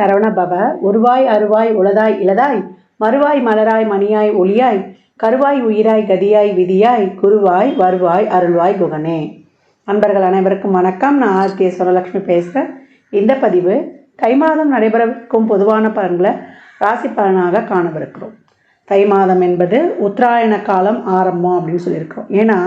சரவண பவ. உருவாய் அருவாய் உளதாய் இளதாய் மறுவாய் மலராய் மணியாய் ஒளியாய் கருவாய் உயிராய் கதியாய் விதியாய் குருவாய் வருவாய் அருள்வாய் குகனே. நண்பர்கள் அனைவருக்கும் வணக்கம். நான் ஆர்கே சுரலட்சுமி பேசுகிறேன். இந்த பதிவு தை மாதம் நடைபெறவிருக்கும் பொதுவான பலன்களை ராசி பலனாக காணவிருக்கிறோம். தை மாதம் என்பது உத்தராயண காலம் ஆரம்பம் அப்படின்னு சொல்லியிருக்கிறோம். ஏன்னா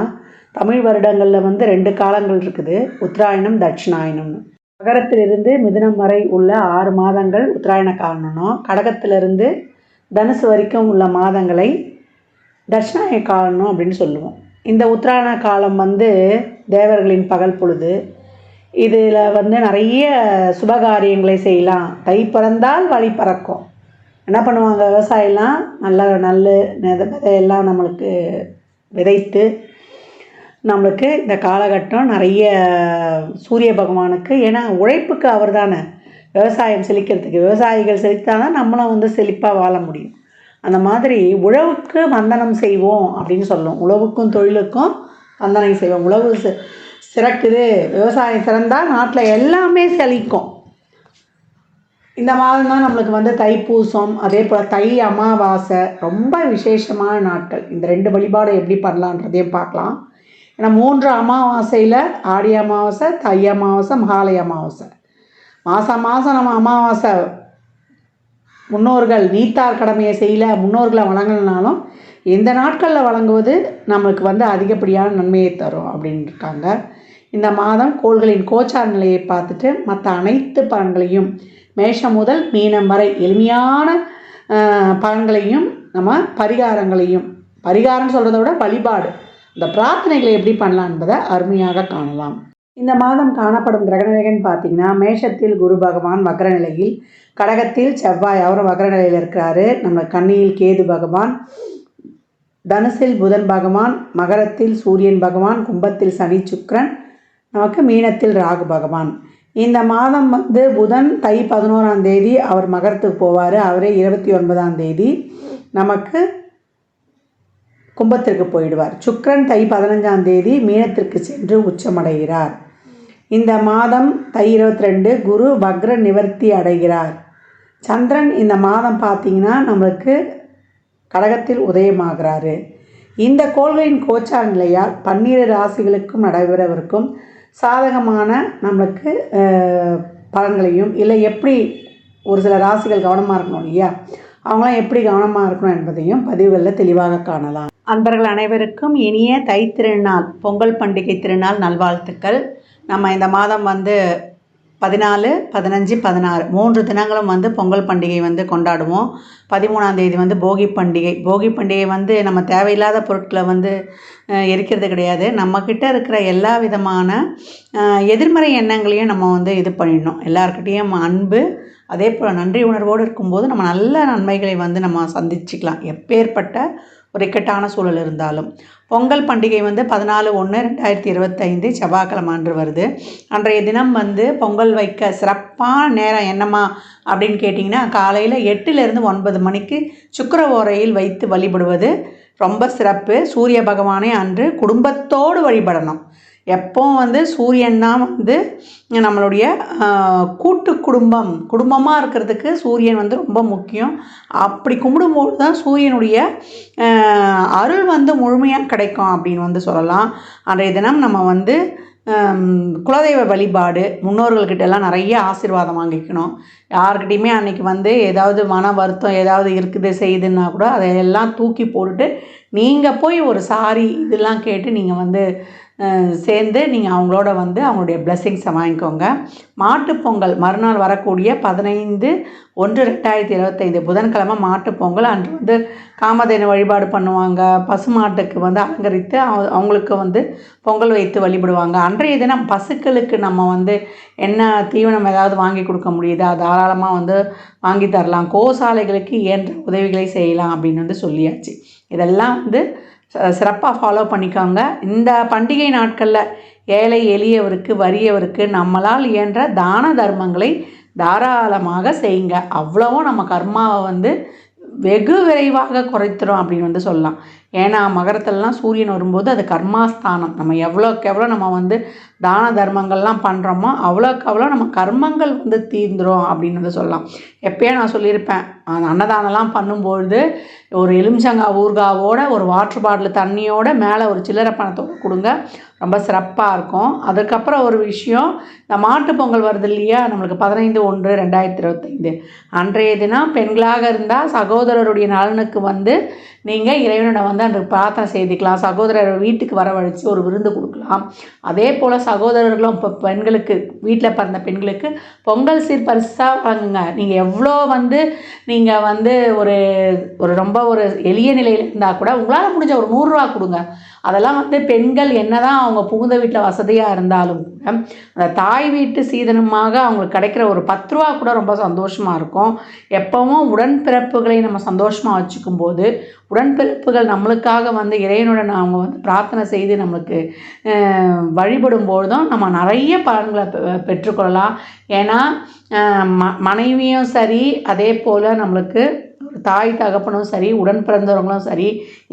தமிழ் வருடங்களில் 2 காலங்கள் இருக்குது, உத்தராயணம் தட்சிணாயணம்னு. மகரத்திலிருந்து மிதுனம் வரை உள்ள 6 மாதங்கள் உத்தராயண காலம்னும், கடகத்திலிருந்து தனுசு வரைக்கும் உள்ள மாதங்களை தட்சிணாயன காலம் அப்படின்னு சொல்லுவோம். இந்த உத்தராயண காலம் தேவர்களின் பகல் பொழுது. இதில் நிறைய சுபகாரியங்களை செய்யலாம். தை பிறந்தால் வழி பறக்கும். என்ன பண்ணுவாங்க, விவசாயம்லாம் நல்ல விதையெல்லாம் நம்மளுக்கு விதைத்து நம்மளுக்கு இந்த காலகட்டம் நிறைய சூரிய பகவானுக்கு, ஏன்னா உழைப்புக்கு அவர் தானே விவசாயம் செழிக்கிறதுக்கு. விவசாயிகள் செழித்தாதான் நம்மளும் செழிப்பாக வாழ முடியும். அந்த மாதிரி உழவுக்கு வந்தனம் செய்வோம் அப்படின்னு சொல்லுவோம். உழவுக்கும் தொழிலுக்கும் வந்தனை செய்வோம். உழவு சிறக்குது, விவசாயம் சிறந்தால் நாட்டில் எல்லாமே செழிக்கும். இந்த மாதம் தான் நம்மளுக்கு தைப்பூசம், அதே போல் தை அமாவாசை ரொம்ப விசேஷமான நாட்கள். இந்த 2 வழிபாடு எப்படி பண்ணலான்றதையும் பார்க்கலாம். ஏன்னா 3 அமாவாசையில் ஆடி அமாவாசை, தை அமாவாசை, மகாலய அமாவாசை. மாதம் நம்ம அமாவாசை முன்னோர்கள் நீத்தார் கடமையை செய்யல, முன்னோர்களை வழங்கினாலும் இந்த நாட்களில் வழங்குவது நம்மளுக்கு அதிகப்படியான நன்மையை தரும் அப்படின்னு இருக்காங்க. இந்த மாதம் கோள்களின் கோச்சார நிலையை பார்த்துட்டு மற்ற அனைத்து பலன்களையும் மேஷம் முதல் மீனம் வரை எளிமையான பலன்களையும் நம்ம பரிகாரம் சொல்கிறத விட வழிபாடு, இந்த பிரார்த்தனைகளை எப்படி பண்ணலாம் என்பதை அருமையாக காணலாம். இந்த மாதம் காணப்படும் கிரகநிலைகள்னு பார்த்திங்கன்னா, மேஷத்தில் குரு பகவான் வக்ர நிலையில், கடகத்தில் செவ்வாய் அவரும் வக்ர நிலையில் இருக்கிறாரு. நம்ம கன்னியில் கேது பகவான், தனுசில் புதன் பகவான், மகரத்தில் சூரியன் பகவான், கும்பத்தில் சனி சுக்கிரன், நமக்கு மீனத்தில் ராகு பகவான். இந்த மாதம் புதன் தை 11ஆம் தேதி அவர் மகரத்துக்கு போவார். அவரே 29ஆம் தேதி நமக்கு கும்பத்திற்கு போயிடுவார். சுக்கிரன் தை 15ஆம் தேதி மீனத்திற்கு சென்று உச்சமடைகிறார். இந்த மாதம் தை 22 குரு வக்ர நிவர்த்தி அடைகிறார். சந்திரன் இந்த மாதம் பார்த்திங்கன்னா நம்மளுக்கு கடகத்தில் உதயமாகிறாரு. இந்த கோள்களின் கோச்சார நிலையால் 12 ராசிகளுக்கும் நடைபெறவிருக்கும் சாதகமான நம்மளுக்கு பலன்களையும், இல்லை எப்படி ஒரு சில ராசிகள் கவனமாக இருக்கணும் இல்லையா, அவங்களாம் எப்படி கவனமாக இருக்கணும் என்பதையும் பதிவுகளில் தெளிவாக காணலாம். அன்பர்கள் அனைவருக்கும் இனிய தை திருநாள், பொங்கல் பண்டிகை திருநாள் நல்வாழ்த்துக்கள். நம்ம இந்த மாதம் 14, 15, 16 3 தினங்களும் பொங்கல் பண்டிகை கொண்டாடுவோம். 13ஆம் தேதி போகி பண்டிகை. போகி பண்டிகை நம்ம தேவையில்லாத பொருட்களை எரிக்கிறது கிடையாது. நம்மக்கிட்ட இருக்கிற எல்லா விதமான எதிர்மறை எண்ணங்களையும் நம்ம இது பண்ணிடணும். எல்லாருக்கிட்டேயும் அன்பு, அதே போல் நன்றி உணர்வோடு இருக்கும்போது நம்ம நல்ல நன்மைகளை நம்ம சந்திச்சுக்கலாம், எப்பேற்பட்ட ஒரு இக்கட்டான சூழல் இருந்தாலும். பொங்கல் பண்டிகை 14/1/2025 செவ்வாய்க்கிழமை அன்று வருது. அன்றைய தினம் பொங்கல் வைக்க சிறப்பான நேரம் என்னம்மா அப்படின்னு கேட்டிங்கன்னா, காலையில் 8லிருந்து 9 மணிக்கு சுக்கிர ஓரையில் வைத்து வழிபடுவது ரொம்ப சிறப்பு. சூரிய பகவானை அன்று குடும்பத்தோடு வழிபடணும். எப்போவும் சூரியன் தான் நம்மளுடைய கூட்டு குடும்பமாக இருக்கிறதுக்கு சூரியன் ரொம்ப முக்கியம். அப்படி கும்பிடும்போது தான் சூரியனுடைய அருள் முழுமையாக கிடைக்கும் அப்படின்னு சொல்லலாம். அன்றைய தினம் நம்ம குலதெய்வ வழிபாடு, முன்னோர்கள்கிட்டலாம் நிறைய ஆசீர்வாதம் வாங்கிக்கணும். யார்கிட்டையுமே அன்றைக்கி ஏதாவது மன வருத்தம் ஏதாவது இருக்குது செய்யுதுன்னா கூட அதையெல்லாம் தூக்கி போட்டுட்டு நீங்கள் போய் ஒரு சாரி இதெல்லாம் கேட்டு நீங்கள் சேர்ந்து நீங்கள் அவங்களோட அவங்களுடைய பிளெஸ்ஸிங்ஸை வாங்கிக்கோங்க. மாட்டுப்பொங்கல் மறுநாள் வரக்கூடிய 15/1/2025 புதன்கிழமை மாட்டுப்பொங்கல். அன்று காமதேனு வழிபாடு பண்ணுவாங்க. பசுமாட்டுக்கு அலங்கரித்து அவங்களுக்கு பொங்கல் வைத்து வழிபடுவாங்க. அன்றைய தினம் பசுக்களுக்கு நம்ம என்ன தீவனம் ஏதாவது வாங்கி கொடுக்க முடியுதா தாராளமாக வாங்கி தரலாம். கோசாலைகளுக்கு இயன்ற உதவிகளை செய்யலாம் அப்படின்னு சொல்லியாச்சு. இதெல்லாம் சிறப்பாக ஃபாலோ பண்ணிக்கோங்க. இந்த பண்டிகை நாட்களில் ஏழை எளியவருக்கு வறியவருக்கு நம்மளால் இயன்ற தான தர்மங்களை தாராளமாக செய்யுங்க. அவ்வளவும் நம்ம கர்மாவை வெகு விரைவாக குறைத்துடும் அப்படின்னு சொல்லலாம். ஏன்னா மகரத்துலலாம் சூரியன் வரும்போது அது கர்மாஸ்தானம். நம்ம எவ்வளோக்கு எவ்வளோ நம்ம வந்து தான தர்மங்கள்லாம் பண்ணுறோமோ அவ்வளோக்கு அவ்வளோ நம்ம கர்மங்கள் வந்து தீர்ந்துடும் அப்படின்னு வந்து சொல்லலாம். எப்பயே நான் சொல்லியிருப்பேன், அந்த அன்னதானம்லாம் பண்ணும்பொழுது ஒரு எலுமிச்சங்காய் ஊறுகாவோட ஒரு வாட்டர் பாட்டில் தண்ணியோட மேலே ஒரு சில்லறை பணத்தோடு கொடுங்க, ரொம்ப சிறப்பாக இருக்கும். அதுக்கப்புறம் ஒரு விஷயம், இந்த மாட்டுப் பொங்கல் வருது இல்லையா, நம்மளுக்கு 15/1/2025 அன்றைய தினம் பெண்களாக இருந்தால் சகோதரருடைய நலனுக்கு வந்து நீங்கள் இறைவனோட வந்து அன்று பிரார்த்தனை செய்துக்கலாம். சகோதரர் வீட்டுக்கு வரவழைச்சு ஒரு விருந்து கொடுக்கலாம். அதே போல் சகோதரர்களும் இப்போ பெண்களுக்கு, வீட்டில் பிறந்த பெண்களுக்கு பொங்கல் சீர் பரிசாக வழங்குங்க. நீங்கள் எவ்வளோ வந்து நீங்கள் வந்து ஒரு ஒரு ரொம்ப ஒரு எளிய நிலையில் இருந்தால் கூட உங்களால் முடிஞ்ச ஒரு 100 ரூபா கொடுங்க. அதெல்லாம் வந்து பெண்கள் என்னதான் அவங்க புகுந்த வீட்டில் வசதியாக இருந்தாலும் கூட அந்த தாய் வீட்டு சீதனமாக அவங்களுக்கு கிடைக்கிற ஒரு 10 ரூபா கூட ரொம்ப சந்தோஷமாக இருக்கும். எப்பவும் உடன்பிறப்புகளை நம்ம சந்தோஷமாக வச்சுக்கும் போது, உடன்பிறப்புகள் நம்மளுக்காக வந்து இறைவனுடன் அவங்க வந்து பிரார்த்தனை செய்து நம்மளுக்கு வழிபடும் பொழுதும் நம்ம நிறைய பலன்களை பெற்றுக்கொள்ளலாம். ஏன்னா மனைவியும் சரி, அதே போல் நம்மளுக்கு தாய் தகப்பனும் சரி, உடன் பிறந்தவங்களும் சரி,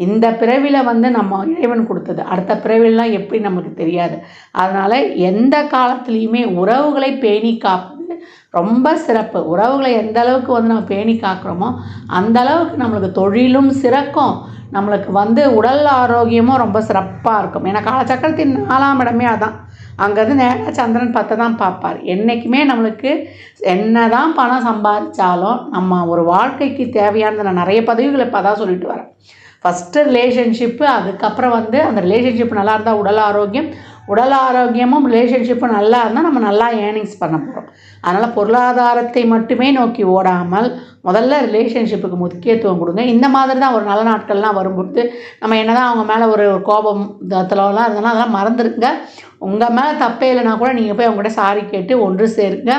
இந்த பிறவியில் வந்து நம்ம இறைவன் கொடுத்தது, அடுத்த பிறவிலாம் எப்படி நமக்கு தெரியாது. அதனால் எந்த காலத்துலேயுமே உறவுகளை பேணி காப்பது ரொம்ப சிறப்பு. உறவுகளை எந்த அளவுக்கு வந்து நம்ம பேணி காக்கிறோமோ அந்த அளவுக்கு நம்மளுக்கு தொழிலும் சிறக்கும், நம்மளுக்கு வந்து உடல் ஆரோக்கியமும் ரொம்ப சிறப்பாக இருக்கும். ஏன்னா காலச்சக்கரத்தின் 4ஆம் இடமே அதான். அங்கேருந்து நேராக சந்திரன் 10 தான் பார்ப்பார். என்றைக்குமே நம்மளுக்கு என்ன தான் பணம் சம்பாதிச்சாலும் நம்ம ஒரு வாழ்க்கைக்கு தேவையானது, நான் நிறைய பதிவுகளை இப்போ தான் சொல்லிட்டு வரேன். ஃபஸ்ட்டு ரிலேஷன்ஷிப்பு, அதுக்கப்புறம் வந்து அந்த ரிலேஷன்ஷிப் நல்லா இருந்தால் உடல் ஆரோக்கியம், உடல் ஆரோக்கியமும் ரிலேஷன்ஷிப்பும் நல்லா இருந்தால் நம்ம நல்லா ஏர்னிங்ஸ் பண்ண போகிறோம். அதனால் பொருளாதாரத்தை மட்டுமே நோக்கி ஓடாமல் முதல்ல ரிலேஷன்ஷிப்புக்கு முக்கியத்துவம் கொடுங்க. இந்த மாதிரி தான் ஒரு நல்ல நாட்கள்லாம் வரும்போது நம்ம என்ன தான் அவங்க மேலே ஒரு கோபம் தத்தலாம் இருந்தோம்னா அதெல்லாம் மறந்துடுங்க. உங்கள் மேலே தப்பே இல்லைனா கூட நீங்கள் போய் அவங்ககிட்ட சாரி கேட்டு ஒன்று சேருங்க.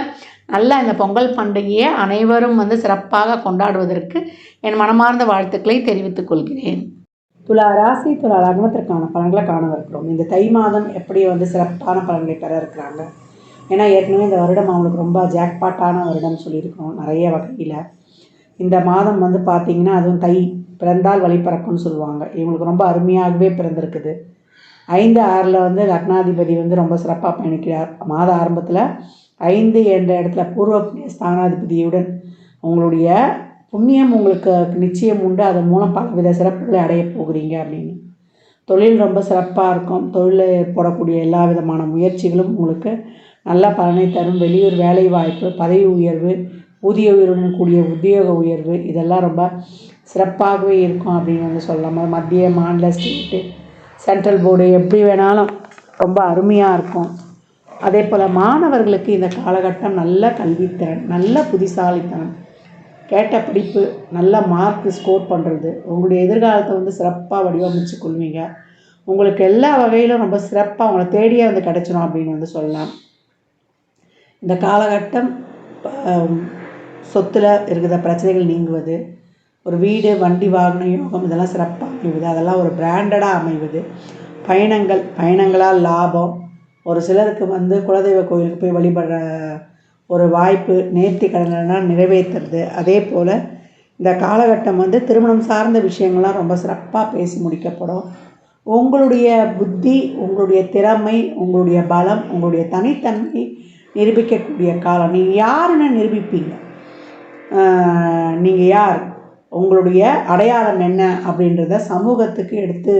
நல்லா இந்த பொங்கல் பண்டிகையை அனைவரும் வந்து சிறப்பாக கொண்டாடுவதற்கு என் மனமார்ந்த வாழ்த்துக்களை தெரிவித்துக் கொள்கிறேன். துலா ராசி, துலா லக்னத்திற்கான பலன்களை காணவிருக்கிறோம். இந்த தை மாதம் எப்படி வந்து சிறப்பான பலன்களை பெற இருக்கிறாங்க. ஏன்னா ஏற்கனவே இந்த வருடம் அவங்களுக்கு ரொம்ப ஜாக்பாட்டான வருடம் சொல்லியிருக்கோம் நிறைய வகையில். இந்த மாதம் வந்து பார்த்திங்கன்னா அதுவும் தை பிறந்தால் வழி பிறக்கும்னு சொல்லுவாங்க. இவங்களுக்கு ரொம்ப அருமையாகவே பிறந்திருக்குது. 5/6 வந்து லக்னாதிபதி வந்து ரொம்ப சிறப்பாக பயணிக்கிறார். மாத ஆரம்பத்தில் 5 என்ற இடத்துல பூர்வ புண்ணிய ஸ்தானாதிபதியுடன் உங்களுடைய புண்ணியம் உங்களுக்கு நிச்சயம் உண்டு. அதன் மூலம் பலவித சிறப்புகளை அடைய போகிறீங்க அப்படின்னு. தொழில் ரொம்ப சிறப்பாக இருக்கும். தொழிலில் போடக்கூடிய எல்லா விதமான முயற்சிகளும் உங்களுக்கு நல்ல பலனை தரும். வெளியூர் வேலை வாய்ப்பு, பதவி உயர்வு, ஊதிய உயர்வுடன் கூடிய உத்தியோக உயர்வு, இதெல்லாம் ரொம்ப சிறப்பாகவே இருக்கும் அப்படின்னு வந்து சொல்லலாம். மத்திய, மாநில, ஸ்டேட்டு, சென்ட்ரல் போர்டு எப்படி வேணாலும் ரொம்ப அருமையாக இருக்கும். அதே போல் மாணவர்களுக்கு இந்த காலகட்டம் நல்ல கல்வித்திறன், நல்ல புத்திசாலித்தனம், கேட்ட படிப்பு, நல்ல மார்க் ஸ்கோர் பண்ணுறது, உங்களுடைய எதிர்காலத்தை வந்து சிறப்பாக வடிவமைச்சு கொள்வீங்க. உங்களுக்கு எல்லா வகையிலும் ரொம்ப சிறப்பாக உங்களை தேடியே வந்து கிடச்சிடும் அப்படின்னு வந்து சொல்லலாம். இந்த காலகட்டம் சொத்தில் இருக்கிற பிரச்சனைகள் நீங்குவது, ஒரு வீடு, வண்டி, வாகன யோகம் இதெல்லாம் சிறப்பாக அமைவது, அதெல்லாம் ஒரு பிராண்டடாக அமைவது, பயணங்களால் லாபம், ஒரு சிலருக்கு வந்து குலதெய்வ கோயிலுக்கு போய் வழிபடுற ஒரு வாய்ப்பு, நேர்த்தி கடனெல்லாம் நிறைவேற்றுறது. அதே போல் இந்த காலகட்டம் வந்து திருமணம் சார்ந்த விஷயங்கள்லாம் ரொம்ப சிறப்பாக பேசி முடிக்கப்படும். உங்களுடைய புத்தி, உங்களுடைய திறமை, உங்களுடைய பலம், உங்களுடைய தனித்தன்மை நிரூபிக்கக்கூடிய காலம். நீங்கள் யாருன்னு நிரூபிப்பீங்க. நீங்கள் யார், உங்களுடைய அடையாளம் என்ன அப்படின்றத சமூகத்துக்கு எடுத்து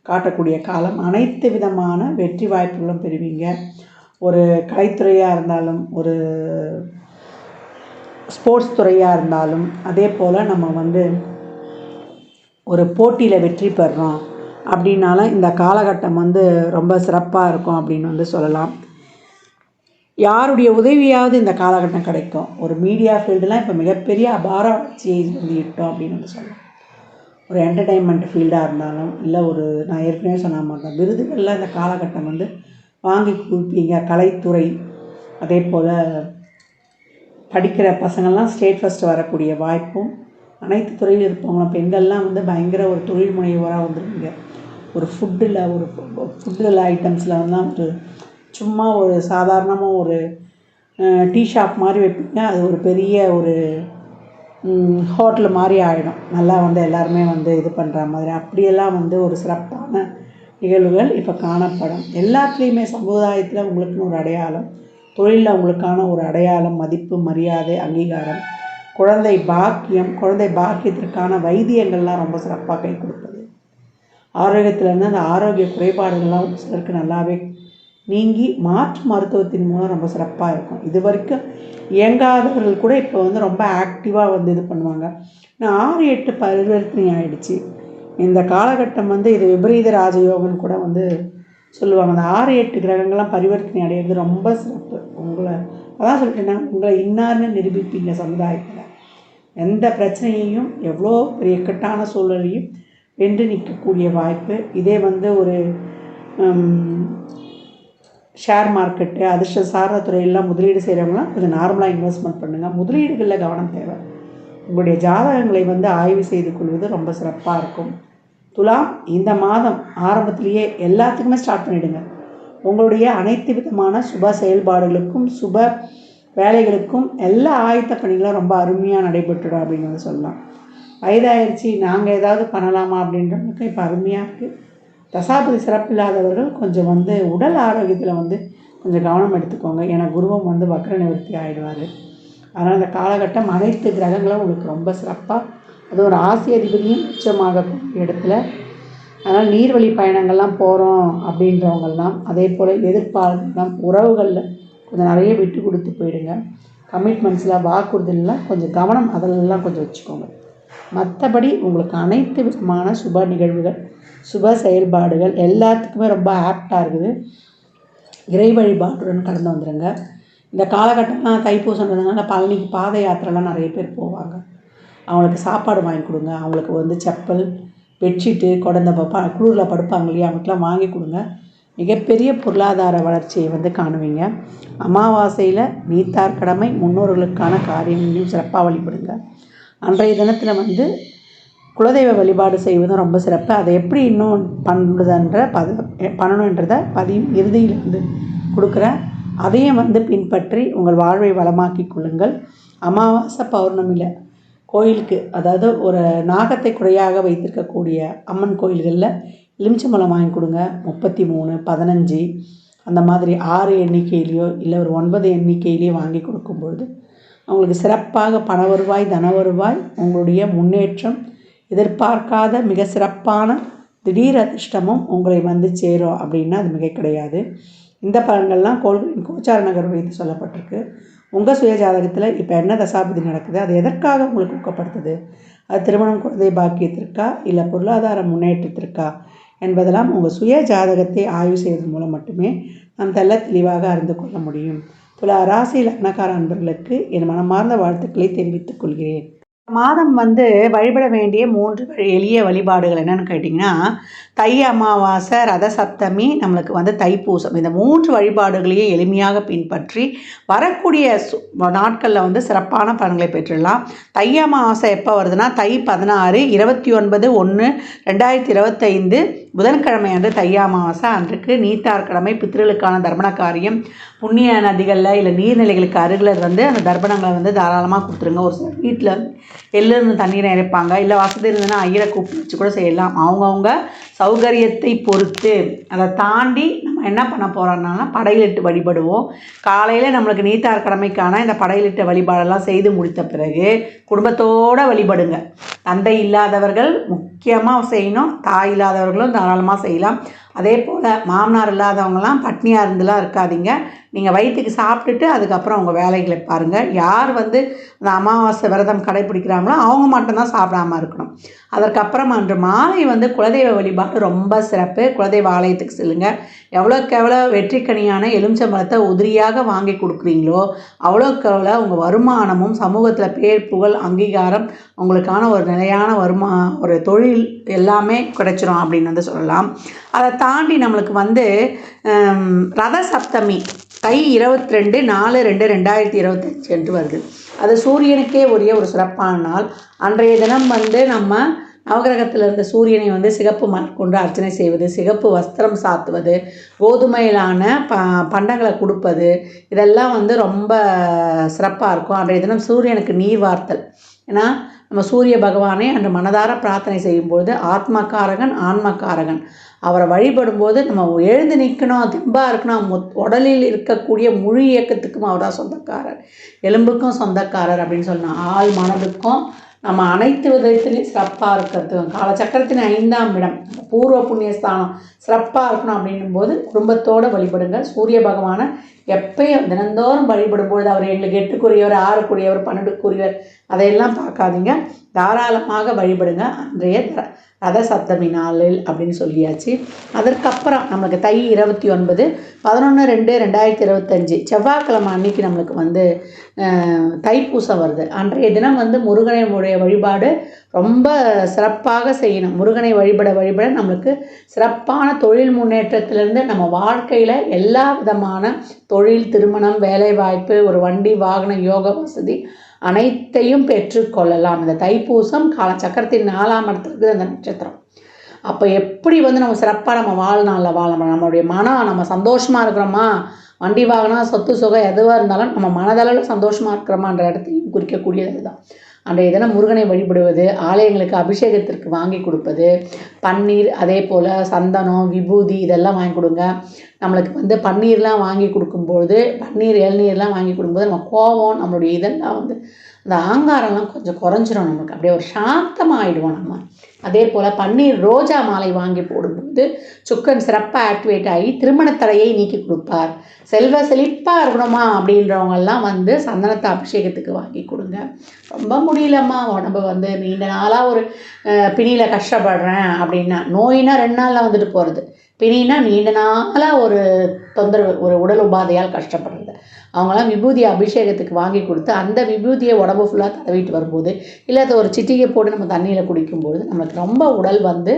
காட்டக்கூடிய காலம். அனைத்து விதமான வெற்றி வாய்ப்புகளும் பெறுவீங்க. ஒரு கலைத்துறையாக இருந்தாலும், ஒரு ஸ்போர்ட்ஸ் துறையாக இருந்தாலும், அதே போல் நம்ம வந்து ஒரு போட்டியில் வெற்றி பெறுறோம் அப்படின்னாலும் இந்த காலகட்டம் வந்து ரொம்ப சிறப்பாக இருக்கும் அப்படின்னு வந்து சொல்லலாம். யாருடைய உதவியாவது இந்த காலகட்டம் கிடைக்கும். ஒரு மீடியா ஃபீல்டுலாம் இப்போ மிகப்பெரிய அபார வளர்ச்சியை வந்து இட்டோம் அப்படின்னு வந்து சொல்லலாம். ஒரு என்டர்டெயின்மெண்ட் ஃபீல்டாக இருந்தாலும், இல்லை ஒரு நான் ஏற்கனவே சொன்ன மாதிரி தான் விருதுகளில் இந்த காலகட்டம் வந்து வாங்கி கொடுப்பீங்க. கலைத்துறை, அதே போல் படிக்கிற பசங்கள்லாம் ஸ்டேட் ஃபஸ்ட்டு வரக்கூடிய வாய்ப்பும், அனைத்து துறையில் இருப்பவங்களும் பெண்கள்லாம் வந்து பயங்கர ஒரு தொழில் முனைவோராக வந்துருவீங்க. ஒரு ஃபுட்டில் ஐட்டம்ஸில் வந்து ஒரு சும்மா ஒரு சாதாரணமாக ஒரு டீ ஷாப் மாதிரி வைப்பீங்க. அது ஒரு பெரிய ஒரு ஹோட்டல் மாதிரி ஆகிடும். நல்லா வந்து எல்லாருமே வந்து இது பண்ணுற மாதிரி அப்படியெல்லாம் வந்து ஒரு சிறப்பான நிகழ்வுகள் இப்போ காணப்படும். எல்லாத்துலேயுமே சமுதாயத்தில் உங்களுக்குன்னு ஒரு அடையாளம், தொழிலில் உங்களுக்கான ஒரு அடையாளம், மதிப்பு, மரியாதை, அங்கீகாரம், குழந்தை பாக்கியத்திற்கான வைத்தியங்கள்லாம் ரொம்ப சிறப்பாக கை கொடுப்பது. ஆரோக்கியத்திலேருந்து அந்த ஆரோக்கிய குறைபாடுகள்லாம் ஒரு சிலருக்கு நல்லாவே நீங்கி மாற்று மருத்துவத்தின் மூலம் ரொம்ப சிறப்பாக இருக்கும். இது வரைக்கும் இயங்காதவர்கள் கூட இப்போ வந்து ரொம்ப ஆக்டிவாக வந்து இது பண்ணுவாங்க. நான் 6-8 பரிவர்த்தனை ஆகிடுச்சு. இந்த காலகட்டம் வந்து இது விபரீத ராஜயோகம்னு கூட வந்து சொல்லுவாங்க. அந்த 6-8 கிரகங்கள்லாம் பரிவர்த்தனை அடைகிறது ரொம்ப சிறப்பு. அதான் சொல்லிட்டேன்னா, உங்களை இன்னார்னு நிரூபிப்பீங்க சமுதாயத்தில். எந்த பிரச்சனையையும் எவ்வளோ பெரிய இக்கட்டான சூழலையும் வென்று நிற்கக்கூடிய வாய்ப்பு. இதே வந்து ஒரு ஷேர் மார்க்கெட்டு, அதிர்ஷ்ட சார்ந்த துறையெல்லாம் முதலீடு செய்கிறவங்களாம் கொஞ்சம் நார்மலாக இன்வெஸ்ட்மெண்ட் பண்ணுங்கள். முதலீடுகளில் கவனம் தேவை. உங்களுடைய ஜாதகங்களை வந்து ஆய்வு செய்து கொள்வது ரொம்ப சிறப்பாக இருக்கும். துலாம், இந்த மாதம் ஆரம்பத்திலேயே எல்லாத்துக்குமே ஸ்டார்ட் பண்ணிவிடுங்க. உங்களுடைய அனைத்து விதமான சுப செயல்பாடுகளுக்கும் சுப வேலைகளுக்கும் எல்லா ஆயத்த பணிகளும் ரொம்ப அருமையாக நடைபெற்றுடும் அப்படின்னு வந்து சொல்லலாம். வயதாகிடுச்சு, நாங்கள் ஏதாவது பண்ணலாமா அப்படின்றவங்களுக்கு இப்போ அருமையாக இருக்குது. தசாபதி சிறப்பில்லாதவர்கள் கொஞ்சம் வந்து உடல் ஆரோக்கியத்தில் வந்து கொஞ்சம் கவனம் எடுத்துக்கோங்க. ஏன்னா குருவம் வந்து வக்ர நிவர்த்தி ஆகிடுவார். அதனால் இந்த காலகட்டம் அனைத்து கிரகங்களும் உங்களுக்கு ரொம்ப சிறப்பாக, அது ஒரு ஆசி அதிபதியும் உச்சமாகக்கூடிய இடத்துல. அதனால் நீர்வழி பயணங்கள்லாம் போகிறோம் அப்படின்றவங்கெல்லாம், அதே போல் எதிர்பார்க்கலாம் உறவுகளில் கொஞ்சம் நிறைய விட்டு கொடுத்து போயிடுங்க. கமிட்மெண்ட்ஸில் வாக்குறுதிலாம் கொஞ்சம் கவனம் அதிலெல்லாம் கொஞ்சம் வச்சுக்கோங்க. மற்றபடி உங்களுக்கு அனைத்து விதமான சுப நிகழ்வுகள், சுப செயல்பாடுகள் எல்லாத்துக்குமே ரொம்ப ஆப்டாக இருக்குது. இறை வழிபாட்டுடன் கடந்து வந்துடுங்க. இந்த காலகட்டம்லாம் தைப்பூசன்றதுனால பழனிக்கு பாத யாத்திரைலாம் நிறைய பேர் போவாங்க. அவங்களுக்கு சாப்பாடு வாங்கி கொடுங்க. அவங்களுக்கு வந்து செப்பல், பெட்ஷீட்டு, குழந்த குளிரில் படுப்பாங்க இல்லையா, அவங்களுக்குலாம் வாங்கி கொடுங்க. மிகப்பெரிய பொருளாதார வளர்ச்சியை வந்து காணுவீங்க. அமாவாசையில் நீத்தார் கடமை, முன்னோர்களுக்கான காரியங்களையும் சிறப்பாக வழிபடுங்க. அன்றைய தினத்தில் வந்து குலதெய்வ வழிபாடு செய்வதும் ரொம்ப சிறப்பு. அதை எப்படி இன்னும் பண்ணணுன்றதை இறுதியில் வந்து கொடுக்குறேன். அதையும் வந்து பின்பற்றி உங்கள் வாழ்வை வளமாக்கி கொள்ளுங்கள். அமாவாசை பௌர்ணமியில் கோயிலுக்கு, அதாவது ஒரு நாகத்தை குறையாக வைத்திருக்கக்கூடிய அம்மன் கோயில்களில் எலுமிச்சம்பழம் வாங்கி கொடுங்க. 33, 15 அந்த மாதிரி 6 எண்ணிக்கையிலையோ இல்லை ஒரு 9 எண்ணிக்கையிலையோ வாங்கி கொடுக்கும்பொழுது அவங்களுக்கு சிறப்பாக பண வருவாய், தன வருவாய், உங்களுடைய முன்னேற்றம், எதிர்பார்க்காத மிக சிறப்பான திடீர் அதிர்ஷ்டமும் உங்களை வந்து சேரும் அப்படின்னா அது மிக கிடையாது. இந்த பலன்கள்லாம் கோள்களின் கோச்சார நகர் வைத்து சொல்லப்பட்டிருக்கு. உங்கள் சுய ஜாதகத்தில் இப்போ என்ன தசாபதி நடக்குது, அது எதற்காக உங்களுக்கு ஊக்கப்படுத்துது, அது திருமணம், குழந்தை பாக்கியத்திற்கா இல்லை பொருளாதார முன்னேற்றத்திற்கா என்பதெல்லாம் உங்கள் சுய ஜாதகத்தை ஆய்வு செய்வதன் மூலம் மட்டுமே நாம் தெல்ல தெளிவாக அறிந்து கொள்ள முடியும். துலா ராசி லக்னக்கார அன்பர்களுக்கு என் மனமார்ந்த வாழ்த்துக்களை தெரிவித்துக் கொள்கிறேன். மாதம் வந்து வழிபட வேண்டிய 3 எளிய வழிபாடுகள் என்னென்னு கேட்டிங்கன்னா, தை அமாவாசை, ரத சப்தமி, நம்மளுக்கு வந்து தைப்பூசம். இந்த 3 வழிபாடுகளையும் எளிமையாக பின்பற்றி வரக்கூடிய நாட்களில் வந்து சிறப்பான பலன்களை பெற்றுடலாம். தை அமாவாசை எப்போ வருதுன்னா, தை 16, 29/1/2025 புதன்கிழமை அன்று தை அமாவாசை. அன்றைக்கு நீத்தார் கடமை, பித்ருளுக்கான தர்ப்பண காரியம், புண்ணிய நதிகளில் இல்லை நீர்நிலைகளுக்கு அருகில் வந்து அந்த தர்ப்பணங்களை வந்து தாராளமாக கொடுத்துருங்க. ஒரு சில வீட்டில் எள்ளிருந்து தண்ணீரை இறைப்பாங்க, இல்லை வசதி இருந்ததுன்னா ஐயரை கூப்பிட்டு வச்சு கூட செய்யலாம். அவங்கவுங்க சௌகரியத்தை பொறுத்து. அதை தாண்டி நம்ம என்ன பண்ண போகிறோம்னா, படையலிட்டு வழிபடுவோம். காலையில் நம்மளுக்கு நீத்தார் கடமைக்கான இந்த படையலிட்ட வழிபாடெல்லாம் செய்து முடித்த பிறகு குடும்பத்தோடு வழிபடுங்க. தந்தை இல்லாதவர்கள் முக்கியமாக செய்யணும், தாய் இல்லாதவர்களும் தாராளமாக செய்யலாம். அதே போல் மாமனார் இல்லாதவங்களாம் பட்னியாக இருந்துலாம் இருக்காதீங்க. நீங்கள் வயிற்றுக்கு சாப்பிட்டுட்டு அதுக்கப்புறம் உங்கள் வேலைகளை பாருங்கள். யார் வந்து அந்த அமாவாசை விரதம் கடைப்பிடிக்கிறாங்களோ அவங்க மட்டும்தான் சாப்பிடாமல் இருக்கணும். அதற்கப்புறம் அன்று மாலை வந்து குலதெய்வ வழிபாடு ரொம்ப சிறப்பு. குலதெய்வ ஆலயத்துக்கு செல்லுங்கள். எவ்வளோக்கு எவ்வளோ வெற்றிக்கனியான எலுமிச்சம்பழத்தை உதிரியாக வாங்கி கொடுக்குறீங்களோ அவ்வளோக்கு எவ்வளோ உங்கள் வருமானமும் சமூகத்தில் பேர், புகழ், அங்கீகாரம், உங்களுக்கான ஒரு நிலையான ஒரு தொழில் எல்லாமே கிடைச்சிரும் அப்படின்னு வந்து சொல்லலாம். அதை தாண்டி நம்மளுக்கு வந்து ரத சப்தமி தை 22/4/2025 என்று வருது. அது சூரியனுக்கே உரிய ஒரு சிறப்பான நாள். அன்றைய தினம் வந்து நம்ம நவகிரகத்தில் இருந்த சூரியனை வந்து சிகப்பு மலர் கொண்டு அர்ச்சனை செய்வது, சிகப்பு வஸ்திரம் சாத்துவது, கோதுமையிலான பண்டங்களை கொடுப்பது, இதெல்லாம் வந்து ரொம்ப சிறப்பாக இருக்கும். அன்றைய தினம் சூரியனுக்கு நீர் வார்த்தல். ஏன்னா நம்ம சூரிய பகவானை அன்று மனதார பிரார்த்தனை செய்யும்பொழுது ஆத்மகாரகன் ஆன்மகாரகன், அவரை வழிபடும்போது நம்ம எழுந்து நிற்கணும், தெம்பாக இருக்கணும். உடலில் இருக்கக்கூடிய முழு இயக்கத்துக்கும் அவர் தான் சொந்தக்காரர், எலும்புக்கும் சொந்தக்காரர் அப்படின்னு சொல்லணும். ஆள் மனதுக்கும் நம்ம அனைத்து விதத்திலையும் சிறப்பாக இருக்கிறதுக்கும் காலச்சக்கரத்தின் 5ஆம் இடம் பூர்வ புண்ணியஸ்தானம் சிறப்பாக இருக்கணும். அப்படின்னும் போது குடும்பத்தோடு வழிபடுங்க. சூரிய பகவானை எப்பயும் தினந்தோறும் வழிபடும்பொழுது அவர் எங்களுக்கு 8க்குரியவர், 6க்குரியவர், 12க்குரியவர் அதையெல்லாம் பார்க்காதீங்க, தாராளமாக வழிபடுங்க. அன்றைய ரத சப்தமி நாளில் அப்படின்னு சொல்லியாச்சு. அதற்கப்புறம் நம்மளுக்கு தை 29 11/2/2025 செவ்வாய்க்கிழமை அன்னைக்கு நம்மளுக்கு வந்து தைப்பூசம் வருது. அன்றைய தினம் வந்து முருகனுடைய வழிபாடு ரொம்ப சிறப்பாக செய்யணும். முருகனை வழிபட நம்மளுக்கு சிறப்பான தொழில் முன்னேற்றத்திலிருந்து நம்ம வாழ்க்கையில் எல்லா விதமான தொழில், திருமணம், வேலைவாய்ப்பு, ஒரு வண்டி வாகன யோக வசதி அனைத்தையும் பெற்றுக்கொள்ளலாம். இந்த தைப்பூசம் காலச்சக்கரத்தின் 4ஆம் இடத்துக்கு அந்த நட்சத்திரம். அப்போ எப்படி வந்து நம்ம சிறப்பாக நம்ம வாழ்நாளில் வாழணும், நம்மளுடைய மனம் நம்ம சந்தோஷமாக இருக்கிறோமா, வண்டி வாகனம், சொத்து சுகம் எதுவாக இருந்தாலும் நம்ம மனதளவில் சந்தோஷமாக இருக்கிறோமான்ற இடத்தையும் குறிக்கக்கூடியது தான். அன்றைய தினம் முருகனை வழிபடுவது, ஆலயங்களுக்கு அபிஷேகத்திற்கு வாங்கி கொடுப்பது, பன்னீர், அதே போல் சந்தனம், விபூதி இதெல்லாம் வாங்கி கொடுங்க. நம்மளுக்கு வந்து பன்னீர்லாம் வாங்கி கொடுக்கும்பொழுது, பன்னீர் இளநீர்லாம் வாங்கி கொடுக்கும்போது நம்ம கோபம், நம்மளுடைய இதெல்லாம் வந்து அந்த ஆங்காரம்லாம் கொஞ்சம் குறைஞ்சிரும். நமக்கு அப்படியே ஒரு சாந்தமாக ஆகிடுவோம் நம்ம. அதே போல் பன்னீர் ரோஜா மாலை வாங்கி போடும்போது சுக்கரன் சிறப்பாக ஆக்டிவேட் ஆகி திருமண தடையை நீக்கி கொடுப்பார். செல்வ செழிப்பாக இருக்கணுமா அப்படின்றவங்கெல்லாம் வந்து சந்தனத்தை அபிஷேகத்துக்கு வாங்கி கொடுங்க. ரொம்ப முடியலம்மா, உடம்பு வந்து நீண்ட நாளாக ஒரு பிணியில் கஷ்டப்படுறேன் அப்படின்னா, நோயினா 2 நாளில் வந்துட்டு போகிறது, பிணினா நீண்ட நாளாக ஒரு தொந்தரவு, ஒரு உடல் உபாதையால் கஷ்டப்படுறது, அவங்களாம் விபூதி அபிஷேகத்துக்கு வாங்கி கொடுத்து அந்த விபூதியை உடம்பு ஃபுல்லாக தடவிட்டு வரும்போது, இல்லை அதை ஒரு சிட்டிகை போட்டு நம்ம தண்ணியில் குடிக்கும்போது நம்மளுக்கு ரொம்ப உடல் வந்து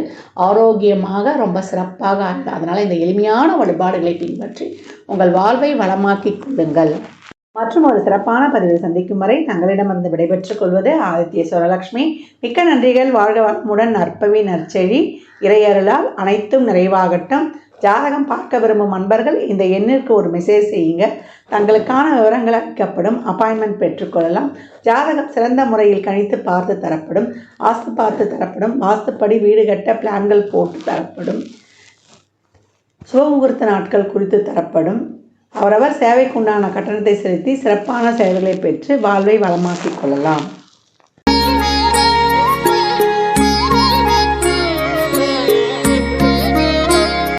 ஆரோக்கியமாக ரொம்ப சிறப்பாக ஆகும். அதனால் இந்த எளிமையான வழிபாடுகளை பின்பற்றி உங்கள் வாழ்வை வளமாக்கிக் கொள்ளுங்கள். மற்றும் ஒரு சிறப்பான பதிவில் சந்திக்கும் வரை தங்களிடமிருந்து விடைபெற்றுக் கொள்வது ஆதித்ய சுரலட்சுமி. மிக்க நன்றிகள். வாழ்க வளமுடன், நற்பவி நற்செழி, இறையருளால் அனைத்தும் நிறைவாகட்டும். ஜாதகம் பார்க்க விரும்பும் அன்பர்கள் இந்த எண்ணிற்கு ஒரு மெசேஜ் செய்யுங்க. தங்களுக்கான விவரங்கள் அளிக்கப்படும். அப்பாயின்மெண்ட் பெற்றுக்கொள்ளலாம். ஜாதகம் சிறந்த முறையில் கணித்து பார்த்து தரப்படும். வாஸ்து பார்த்து தரப்படும். வாஸ்துப்படி வீடு கட்ட பிளான்கள் போட்டு தரப்படும். சுபமுகூர்த்த நாட்கள் குறித்து தரப்படும். அவரவர் சேவைக்குண்டான கட்டணத்தை செலுத்தி சிறப்பான சேவைகளை பெற்று வாழ்வை வளமாக்கிக் கொள்ளலாம்.